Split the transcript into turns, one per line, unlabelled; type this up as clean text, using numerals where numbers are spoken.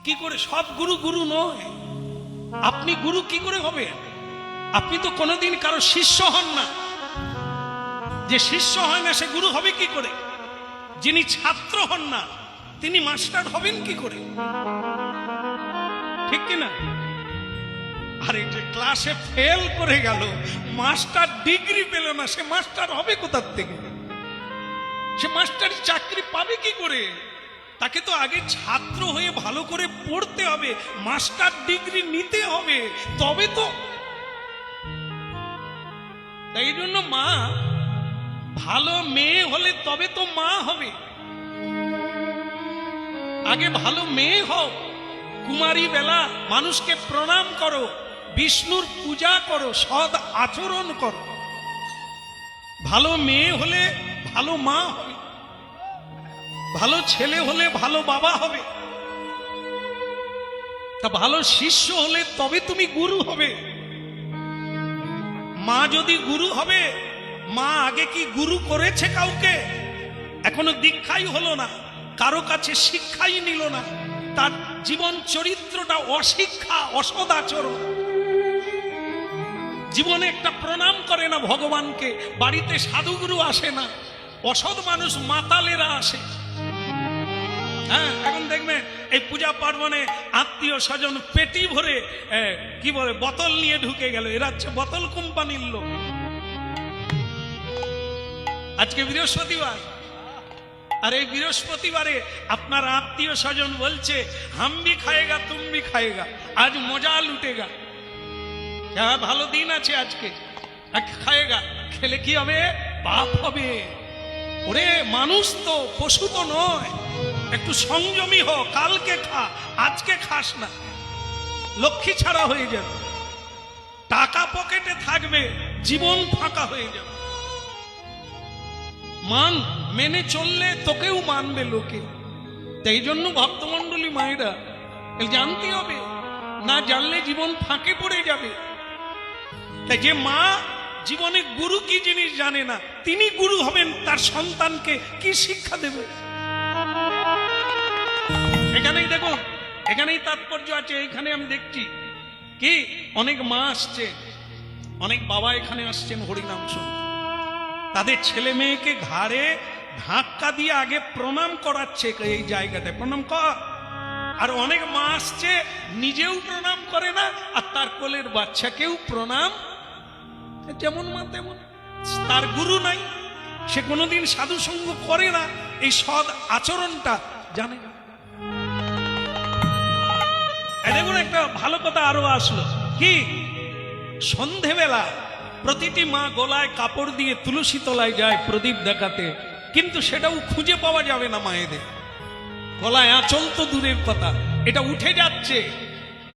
কি করে? সব গুরু গুরু নয়। আপনি গুরু কি করে হবে? আপনি তো কোনোদিন কারো শিষ্য হন না। যে শিষ্য হয় না সে গুরু হবে কি করে? যিনি ছাত্র হন না তিনি মাস্টার হবেন কি করে? ঠিক কিনা? আরে যে ক্লাসে ফেল করে গেল, মাস্টার ডিগ্রি পেল না, সে মাস্টার হবে কোথার থেকে? সে মাস্টারি চাকরি পাবে কি করে? তাকে তো আগে ছাত্র হয়ে ভালো করে পড়তে হবে, মাস্টার ডিগ্রি নিতে হবে, তবে তো। তাই জন্য মা ভালো মেয়ে হলে তবে তো মা হবে। আগে ভালো মেয়ে হও, কুমারী বেলা মানুষকে প্রণাম করো, বিষ্ণুর পূজা করো, সৎ আচরণ করো। ভালো মেয়ে হলে ভালো মা হবে, ভালো ছেলে হলে ভালো বাবা হবে। তা ভালো শিষ্য হলে তবে তুমি গুরু হবে। মা যদি গুরু হবে, মা আগে কি গুরু করেছে কাউকে? এখনো দীক্ষাই হলো না, কারো কাছে শিক্ষাই নিল না, তার জীবন চরিত্রটা অশিক্ষা, অসদাচরণ। জীবনে একটা প্রণাম করে না ভগবানকে, বাড়িতে সাধুগুরু আসে না, অসৎ মানুষ মাতালেরা আসে। হ্যাঁ, এখন দেখবেন এই পূজা পার্বণে আত্মীয় স্বজন পেটি ভরে কি বলে বোতল নিয়ে ঢুকে গেল। এরা হচ্ছে বোতল কোম্পানির লোক। আজকে বৃহস্পতিবার, আর এই বৃহস্পতিবারে আপনার আত্মীয় স্বজন বলছে হাম ভি খায়েগা তুম ভি খায়েগা, আজ মজা লুটেগা। ভালো দিন আছে আজকে, খায়েগা, খেলে কি হবে? পাপ হবে। ওরে মানুষ তো, পশু তো নয়। একটু সংযমী হ, কালকে খা, আজকে খাস না, লক্ষ্মী ছাড়া হয়ে যাবে। টাকা পকেটে থাকবে, জীবন ফাঁকা হয়ে যাবে। মান মেনে চললে তোকেও মানবে লোকে। তাই জন্য ভক্তমন্ডলী মায়েরা জানতে হবে, না জানলে জীবন ফাঁকে পড়ে যাবে। তাই যে মা জীবনে গুরু কি জিনিস জানে না, তিনি গুরু হবেন, তার সন্তানকে কি শিক্ষা দেবে? এখানেই দেখুন, এখানেই তাৎপর্য আছে। এইখানে আমি দেখছি কি অনেক মা আসছে, অনেক বাবা এখানে আসছেন হরিনাম শুনতে। তাদের ছেলে মেয়েকে ঘাড়ে ধাক্কা দিয়ে আগে প্রণাম করাচ্ছে, এই জায়গাটায় প্রণাম কর। আর অনেক মা আসছে নিজেও প্রণাম করে না, আর তার কোলের বাচ্চাকেও প্রণাম, যেমন মা তেমন। তার গুরু নাই, সে কোনোদিন সাধু সঙ্গ করে না, এই সৎ আচরণটা জানে না। দেখুন একটা ভালো কথা আরো আসলো কি, সন্ধেবেলা প্রতিটি মা গলায় কাপড় দিয়ে তুলসী তলায় যায় প্রদীপ দেখাতে, কিন্তু সেটাও খুঁজে পাওয়া যাবে না মায়েদের। গলায় আঁচল তো দূরের কথা, এটা উঠে যাচ্ছে।